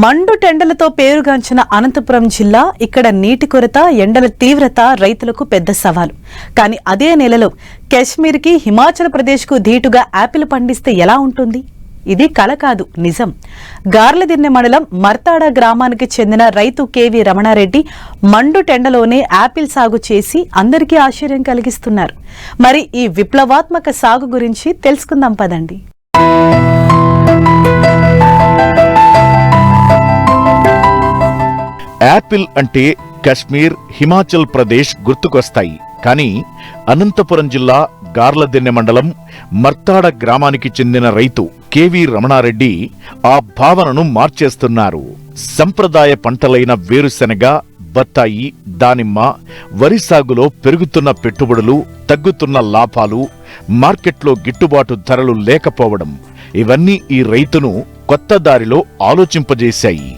మండు టెండలతో పేరుగాంచిన అనంతపురం జిల్లా ఇక్కడ నీటి కొరత, ఎండల తీవ్రత రైతులకు పెద్ద సవాలు. కానీ అదే నెలలో కశ్మీర్కి, హిమాచల్ ప్రదేశ్కు ధీటుగా యాపిల్ పండిస్తే ఎలా ఉంటుంది? ఇది కల కాదు, నిజం. గార్లదిన్నె మండలం మర్తాడ గ్రామానికి చెందిన రైతు కేవి రమణారెడ్డి మండు టెండలోనే యాపిల్ సాగు చేసి అందరికీ ఆశ్చర్యం కలిగిస్తున్నారు. మరి ఈ విప్లవాత్మక సాగు గురించి తెలుసుకుందాం పదండి. యాపిల్ అంటే కశ్మీర్, హిమాచల్ ప్రదేశ్ గుర్తుకొస్తాయి. కానీ అనంతపురం జిల్లా గార్లదిన్నె మండలం మర్తాడ గ్రామానికి చెందిన రైతు కేవి రమణారెడ్డి ఆ భావనను మార్చేస్తున్నారు. సంప్రదాయ పంటలైన వేరుశెనగ, బత్తాయి, దానిమ్మ, వరి సాగులో పెరుగుతున్న పెట్టుబడులు, తగ్గుతున్న లాభాలు, మార్కెట్లో గిట్టుబాటు ధరలు లేకపోవడం, ఇవన్నీ ఈ రైతును కొత్త దారిలో ఆలోచింపజేశాయి.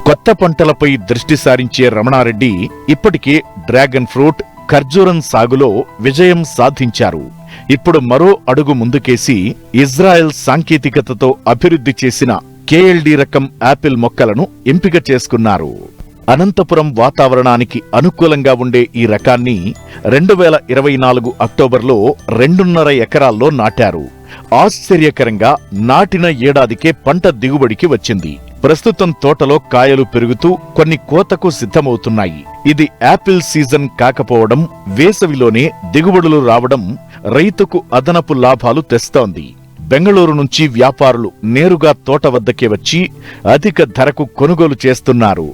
కొత్త పంటలపై దృష్టి సారించే రమణారెడ్డి ఇప్పటికే డ్రాగన్ ఫ్రూట్, ఖర్జూరం సాగులో విజయం సాధించారు. ఇప్పుడు మరో అడుగు ముందుకేసి ఇజ్రాయెల్ సాంకేతికతతో అభివృద్ధి చేసిన కేఎల్డి రకం యాపిల్ మొక్కలను ఎంపిక చేసుకున్నారు. అనంతపురం వాతావరణానికి అనుకూలంగా ఉండే ఈ రకాన్ని 2024 అక్టోబర్లో 2.5 ఎకరాల్లో నాటారు. ఆశ్చర్యకరంగా నాటిన ఏడాదికే పంట దిగుబడికి వచ్చింది. ప్రస్తుతం తోటలో కాయలు పెరుగుతూ కొన్ని కోతకు సిద్ధమవుతున్నాయి. ఇది యాపిల్ సీజన్ కాకపోవడం, వేసవిలోనే దిగుబడులు రావడం రైతుకు అదనపు లాభాలు తెస్తోంది. బెంగళూరు నుంచి వ్యాపారులు నేరుగా తోట వద్దకే వచ్చి అధిక ధరకు కొనుగోలు చేస్తున్నారు.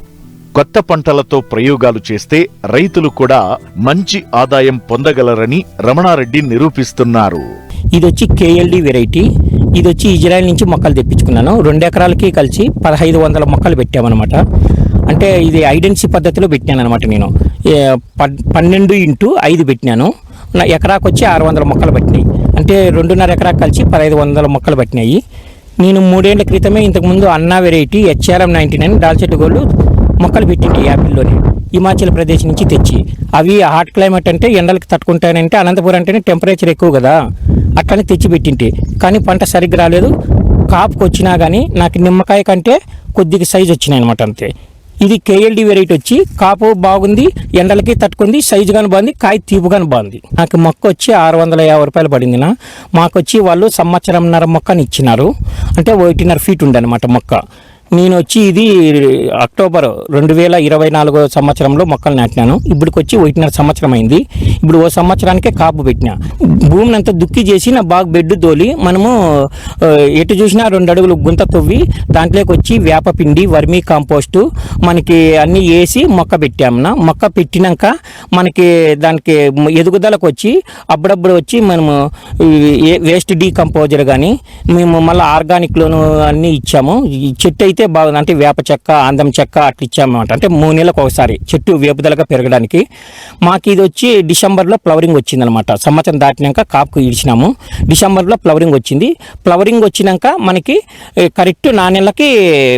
కొత్త పంటలతో ప్రయోగాలు చేస్తే రైతులు కూడా మంచి ఆదాయం పొందగలరని రమణారెడ్డి నిరూపిస్తున్నారు. ఇది వచ్చి కేఎల్డి వెరైటీ. ఇది వచ్చి ఇజ్రాయెల్ నుంచి మొక్కలు తెప్పించుకున్నాను. 2 ఎకరాలకి కలిసి 1500 మొక్కలు పెట్టామన్నమాట. అంటే ఇది ఐడెన్సీ పద్ధతిలో పెట్టాను అనమాట. నేను 12x5 పెట్టినాను. నా ఎకరాకు వచ్చి 600 మొక్కలు పట్టినాయి. అంటే 2.5 ఎకరాకు కలిసి 1500 మొక్కలు పట్టినాయి. నేను 3 ఏళ్ల క్రితమే ఇంతకుముందు అన్నా వెరైటీ HRM 99 దాల్చెట్టు గోళ్ళు మొక్కలు పెట్టింది యాపిల్లోనే, హిమాచల్ ప్రదేశ్ నుంచి తెచ్చి. అవి హాట్ క్లైమేట్ అంటే ఎండలకి తట్టుకుంటానంటే, అనంతపురం అంటేనే టెంపరేచర్ ఎక్కువ కదా, అట్లనే తెచ్చి పెట్టింటే. కానీ పంట సరిగ్గా రాలేదు. కాపుకి వచ్చినా కానీ నాకు నిమ్మకాయ కంటే కొద్దిగా సైజు వచ్చినాయి అనమాట, అంతే. ఇది కేఎల్డి వెరైటీ వచ్చి కాపు బాగుంది, ఎండలకి తట్టుకుంది, సైజు కానీ బాగుంది, కాయ తీపు కానీ బాగుంది. నాకు మొక్క వచ్చి 650 రూపాయలు పడింది. మాకు వచ్చి వాళ్ళు 1.5 మొక్కని ఇచ్చినారు. అంటే 1.5 ఫీట్ ఉంది అనమాట మొక్క. నేను వచ్చి ఇది అక్టోబర్ 2024 సంవత్సరంలో మొక్కలు నాటినాను. ఇప్పటికి వచ్చి 1.5 సంవత్సరం అయింది. ఇప్పుడు 1 సంవత్సరానికే కాపు పెట్టినా. భూమిని అంతా దుక్కి చేసి నా బాగా బెడ్ తోలి మనము ఎటు చూసినా 2 అడుగులు గుంత తవ్వి దాంట్లోకి వచ్చి వేపపిండి, వర్మీ కాంపోస్టు మనకి అన్నీ వేసి మొక్క పెట్టాము. మొక్క పెట్టినాక మనకి దానికి ఎదుగుదలకు వచ్చి అప్పుడప్పుడు వచ్చి మనము వేస్ట్ డీకంపోజర్ కానీ మేము మళ్ళీ ఆర్గానిక్లోను అన్నీ ఇచ్చాము. ఈ చెట్టు అయితే బాగుంది. అంటే వేప చెక్క, అందం చెక్క అట్లా ఇచ్చామన్నమాట. అంటే 3 నెలలకు ఒకసారి చెట్టు వేపుదలగా పెరగడానికి. మాకు ఇది వచ్చి డిసెంబర్లో ఫ్లవరింగ్ వచ్చిందనమాట. సంవత్సరం దాటినాక కాపుకు ఇచ్చినాము. డిసెంబర్లో ఫ్లవరింగ్ వచ్చింది. ఫ్లవరింగ్ వచ్చినాక మనకి కరెక్ట్ 4 నెలలకి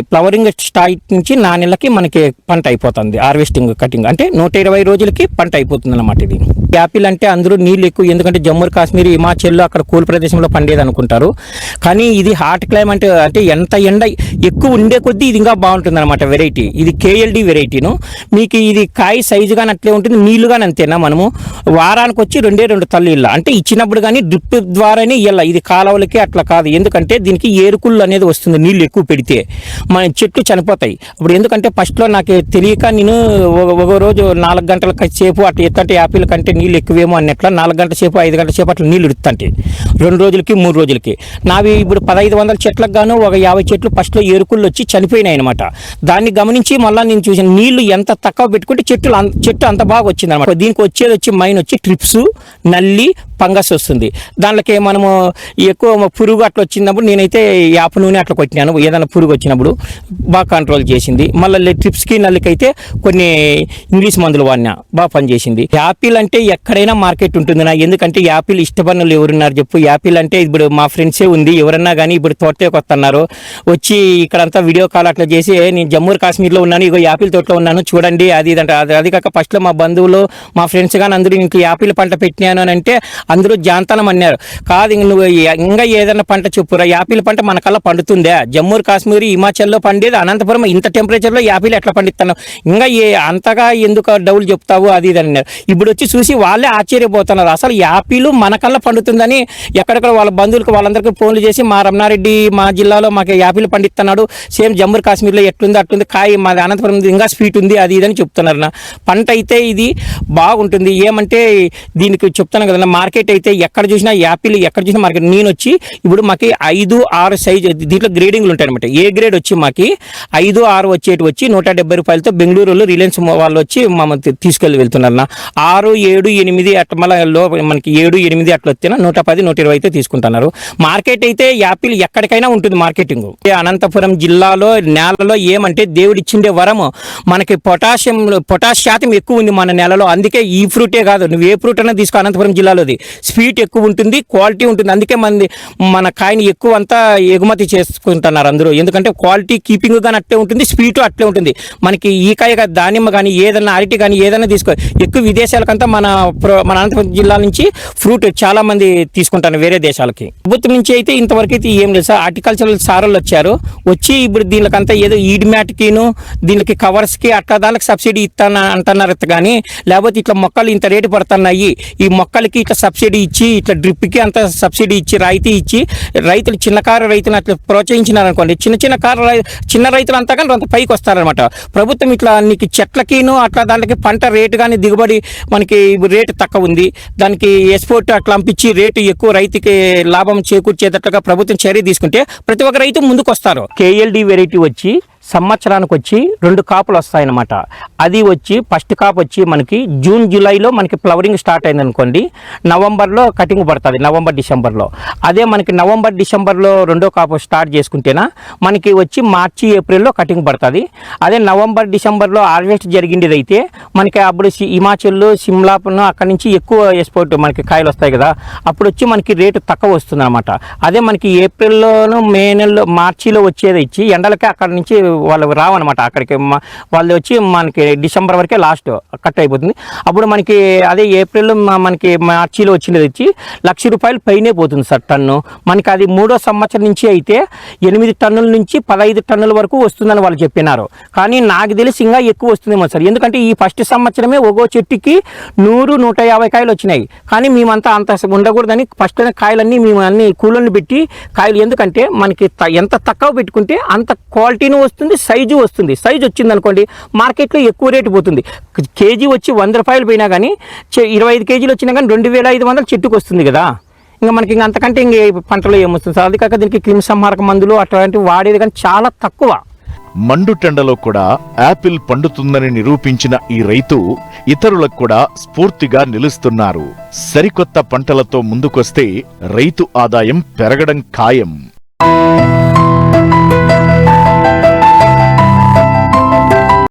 ఫ్లవరింగ్ స్టార్ట్ నుంచి 4 నెలలకి మనకి పంట అయిపోతుంది. హార్వెస్టింగ్, కటింగ్ అంటే 120 రోజులకి పంట అయిపోతుంది అన్నమాట. ఇది యాపిల్ అంటే అందరూ నీళ్ళు ఎక్కువ, ఎందుకంటే జమ్మూ కాశ్మీర్, హిమాచల్లో అక్కడ కూల్ ప్రదేశంలో పండేది అనుకుంటారు. కానీ ఇది హాట్ క్లైమేట్ అంటే ఎంత ఎండ ఎక్కువ ఉండే కొద్దీ ఇది ఇంకా బాగుంటుంది అనమాట వెరైటీ. ఇది కేఎల్డి వెరైటీను. మీకు ఇది కాయ సైజు కానీ అట్లే ఉంటుంది, నీళ్లు కానీ అంతేనా. మనము వారానికి వచ్చి 2 తల్లి ఇళ్ళ అంటే ఇచ్చినప్పుడు కానీ డ్రిప్ ద్వారానే ఇయ్యాల. ఇది కాలువలకి అట్లా కాదు, ఎందుకంటే దీనికి ఏరుకుళ్ళు అనేది వస్తుంది నీళ్ళు ఎక్కువ పెడితే, మన చెట్లు చనిపోతాయి. ఇప్పుడు ఎందుకంటే ఫస్ట్లో నాకు తెలియక నేను ఒక రోజు 4 గంటల సేపు అట్లా ఎత్తంటే యాపిల్ కంటే నీళ్ళు ఎక్కువేమో అన్నట్ల 4 గంటల సేపు 5 గంటల సేపు అట్లా నీళ్ళు ఇడుతుంటే 2 రోజులకి 3 రోజులకి. నావి ఇప్పుడు 1500 చెట్లకు గాను ఒక 50 చెట్లు ఫస్ట్లో ఏరుకుళ్ళు వచ్చి చనిపోయినాయి అనమాట. దాన్ని గమనించి మళ్ళీ నేను చూసాను నీళ్లు ఎంత తక్కువ పెట్టుకుంటే చెట్టు అంత బాగా వచ్చింది అనమాట. దీనికి వచ్చేది వచ్చి మైన్ వచ్చి ట్రిప్స్, నల్లి, ఫంగస్ వస్తుంది. దాంట్లోకి మనము ఎక్కువ పురుగు అట్లా వచ్చినప్పుడు నేనైతే యాప నూనె అట్లా కొట్టినాను. ఏదైనా పురుగు వచ్చినప్పుడు బాగా కంట్రోల్ చేసింది. మళ్ళీ ట్రిప్స్కి నల్లికైతే కొన్ని ఇంగ్లీష్ మందులు వాడినా, బాగా పనిచేసింది. యాపిల్ అంటే ఎక్కడైనా మార్కెట్ ఉంటుంది నా, ఎందుకంటే యాపిల్ ఇష్టపడిన వాళ్ళు ఎవరున్నారు చెప్పు. యాపిల్ అంటే ఇప్పుడు మా ఫ్రెండ్సే ఉంది, ఎవరన్నా కానీ ఇప్పుడు తోటలోకి వస్తున్నారు, వచ్చి ఇక్కడంతా వీడియో కాల్ అట్లా చేసి నేను జమ్మూ కాశ్మీర్లో ఉన్నాను, ఇగో యాపిల్ తోటలో ఉన్నాను చూడండి అది ఇదంటే. అది కాక ఫస్ట్లో మా బంధువులు మా ఫ్రెండ్స్ కానీ అందరూ ఇంక యాపిల్ పంట పెట్టినాను అని అంటే అందరూ జాంతనం అన్నారు. కాదు ఇంక నువ్వు ఇంకా ఏదైనా పంట చెప్పురా, యాపిల్ పంట మనకల్లా పండుతుందే, జమ్మూ కాశ్మీర్ హిమాచల్లో పండేది, అనంతపురం ఇంత టెంపరేచర్లో యాపిల్ ఎట్లా పండిస్తాను, ఇంకా అంతగా ఎందుకు డౌలు చెప్తావు అది ఇది అన్నారు. ఇప్పుడు వచ్చి చూసి వాళ్ళే ఆశ్చర్యపోతున్నారు, అసలు యాపిల్ మనకల్లా పండుతుందని. ఎక్కడెక్కడ వాళ్ళ బంధువులకు వాళ్ళందరికీ ఫోన్లు చేసి మా రమణారెడ్డి మా జిల్లాలో మాకు యాపిల్ పండిస్తున్నాడు, సేమ్ జమ్మూ కాశ్మీర్లో ఎట్లుంది అట్లుంది, కాయ మాది అనంతపురం ఇంకా స్వీట్ ఉంది అది ఇదని చెప్తున్నారు నా. పంట అయితే ఇది బాగుంటుంది. ఏమంటే దీనికి చెప్తాను కదా, మార్కెట్ అయితే ఎక్కడ చూసినా యాపిల్, ఎక్కడ చూసినా మార్కెట్. నేను వచ్చి ఇప్పుడు మాకు 5-6 సైజు దీంట్లో గ్రేడింగ్లు ఉంటాయి అనమాట. ఏ గ్రేడ్ వచ్చి మాకు 5-6 వచ్చేటి వచ్చి 170 రూపాయలతో బెంగళూరులో రిలయన్స్ వాళ్ళు వచ్చి మమ్మల్ని తీసుకెళ్ళి వెళ్తున్నారు. 6, 7, 8 అట్లా మళ్ళీ మనకి 7, 8 అట్లా వస్తే 110, 120 అయితే తీసుకుంటున్నారు. మార్కెట్ అయితే యాపిల్ ఎక్కడికైనా ఉంటుంది మార్కెటింగ్. అనంతపురం జిల్లాలో నేలలో ఏమంటే దేవుడిచ్చిండే వరము మనకి పొటాష్ శాతం ఎక్కువ ఉంది మన నేలలో. అందుకే ఈ ఫ్రూటే కాదు, నువ్వు ఏ ఫ్రూట్ అయినా తీసుకో, అనంతపురం జిల్లాలోది స్వీట్ ఎక్కువ ఉంటుంది, క్వాలిటీ ఉంటుంది. అందుకే మన కాయని ఎక్కువ అంతా ఎగుమతి చేసుకుంటున్నారు అందరూ. ఎందుకంటే క్వాలిటీ కీపింగ్ కానీ అట్లే ఉంటుంది, స్వీటు అట్లే ఉంటుంది. మనకి ఈ కాయ దానిమ్మ కానీ ఏదైనా అరటి కానీ ఏదైనా తీసుకో, ఎక్కువ విదేశాలకంతా మన అనంతపురం జిల్లా నుంచి ఫ్రూట్ చాలా మంది తీసుకుంటారు వేరే దేశాలకి. ప్రభుత్వం నుంచి అయితే ఇంతవరకు అయితే ఏం లేదు సార్. హార్టికల్చరల్ సారోళ్ళు వచ్చారు, వచ్చి ఇప్పుడు దీనికంతా ఏదో ఈడ్ మ్యాట్కిను దీనికి కవర్స్కి అట్లా దానికి సబ్సిడీ ఇస్తాను అంటున్నారు కానీ, లేకపోతే ఇట్లా మొక్కలు ఇంత రేటు పడుతున్నాయి, ఈ మొక్కలకి ఇట్లా సబ్సిడీ ఇచ్చి ఇట్లా డ్రిప్కి అంత సబ్సిడీ ఇచ్చి రాయితీ ఇచ్చి రైతులు చిన్నకారు రైతులు అట్లా ప్రోత్సహించినారు అనుకోండి, చిన్న రైతులు అంతా కానీ అంత పైకి వస్తారనమాట. ప్రభుత్వం ఇట్లా నీకు చెట్లకిను అట్లా దానికి పంట రేటు కానీ దిగుబడి మనకి రేటు తక్కువ ఉంది, దానికి ఎక్స్పోర్ట్ అట్లా పంపించి రేటు ఎక్కువ రైతుకి లాభం చేకూర్చేటట్లుగా ప్రభుత్వం చర్య తీసుకుంటే ప్రతి ఒక్క రైతు ముందుకు వస్తారు. KLD వెరైటీ వచ్చి సంవత్సరానికి వచ్చి 2 కాపులు వస్తాయన్నమాట. అది వచ్చి ఫస్ట్ కాపు వచ్చి మనకి జూన్ జూలైలో మనకి ఫ్లవరింగ్ స్టార్ట్ అయింది అనుకోండి, నవంబర్లో కటింగ్ పడుతుంది, నవంబర్ డిసెంబర్లో. అదే మనకి నవంబర్ డిసెంబర్లో 2వ కాపు స్టార్ట్ చేసుకుంటేనా మనకి వచ్చి మార్చి ఏప్రిల్లో కటింగ్ పడుతుంది. అదే నవంబర్ డిసెంబర్లో హార్వెస్ట్ జరిగింది అయితే మనకి అప్పుడు హిమాచల్ సిమ్లాను అక్కడి నుంచి ఎక్కువ ఎక్స్పోర్ట్ మనకి కాయలు వస్తాయి కదా, అప్పుడు వచ్చి మనకి రేటు తక్కువ వస్తుంది అనమాట. అదే మనకి ఏప్రిల్లోను మే నెలలో మార్చిలో వచ్చేది ఇచ్చి ఎండలకే అక్కడ నుంచి వాళ్ళు రావన్నమాట, అక్కడికి వాళ్ళు వచ్చి మనకి డిసెంబర్ వరకే లాస్ట్ కట్ అయిపోతుంది. అప్పుడు మనకి అదే ఏప్రిల్ మనకి మార్చిలో వచ్చినది వచ్చి ₹1,00,000 పైనే పోతుంది సార్ టన్ను. మనకి అది 3వ సంవత్సరం నుంచి అయితే 8 టన్నుల నుంచి 15 టన్నుల వరకు వస్తుందని వాళ్ళు చెప్పినారు. కానీ నాకు తెలిసి ఇంకా ఎక్కువ వస్తుందేమో సార్, ఎందుకంటే ఈ ఫస్ట్ సంవత్సరమే ఒక్కో చెట్టుకి 100-150 కాయలు వచ్చినాయి. కానీ మేమంతా అంత ఉండకూడదని ఫస్ట్ కాయలన్నీ మేము అన్ని కూలర్లు పెట్టి కాయలు, ఎందుకంటే మనకి ఎంత తక్కువ పెట్టుకుంటే అంత క్వాలిటీను వస్తుంది, సైజు వస్తుంది. సైజు వచ్చింది అనుకోండి మార్కెట్లో ఎక్కువ రేటు పోతుంది. కేజీ వచ్చి ₹100 పోయినా కానీ 25 కేజీలు వచ్చినా కానీ 2,500 చెట్టుకు వస్తుంది కదా. ఇంకా మనకి ఇంకా అంతకంటే ఇంక పంటలో ఏమొస్తుంది సార్. అది కాక దీనికి క్రిమిసంహారక మందులు అట్లాంటివి వాడేది కానీ చాలా తక్కువ. మండుటెండలో కూడా యాపిల్ పండుతుందని నిరూపించిన ఈ రైతు ఇతరులకు కూడా స్ఫూర్తిగా నిలుస్తున్నారు. సరికొత్త పంటలతో ముందుకొస్తే రైతు ఆదాయం పెరగడం ఖాయం.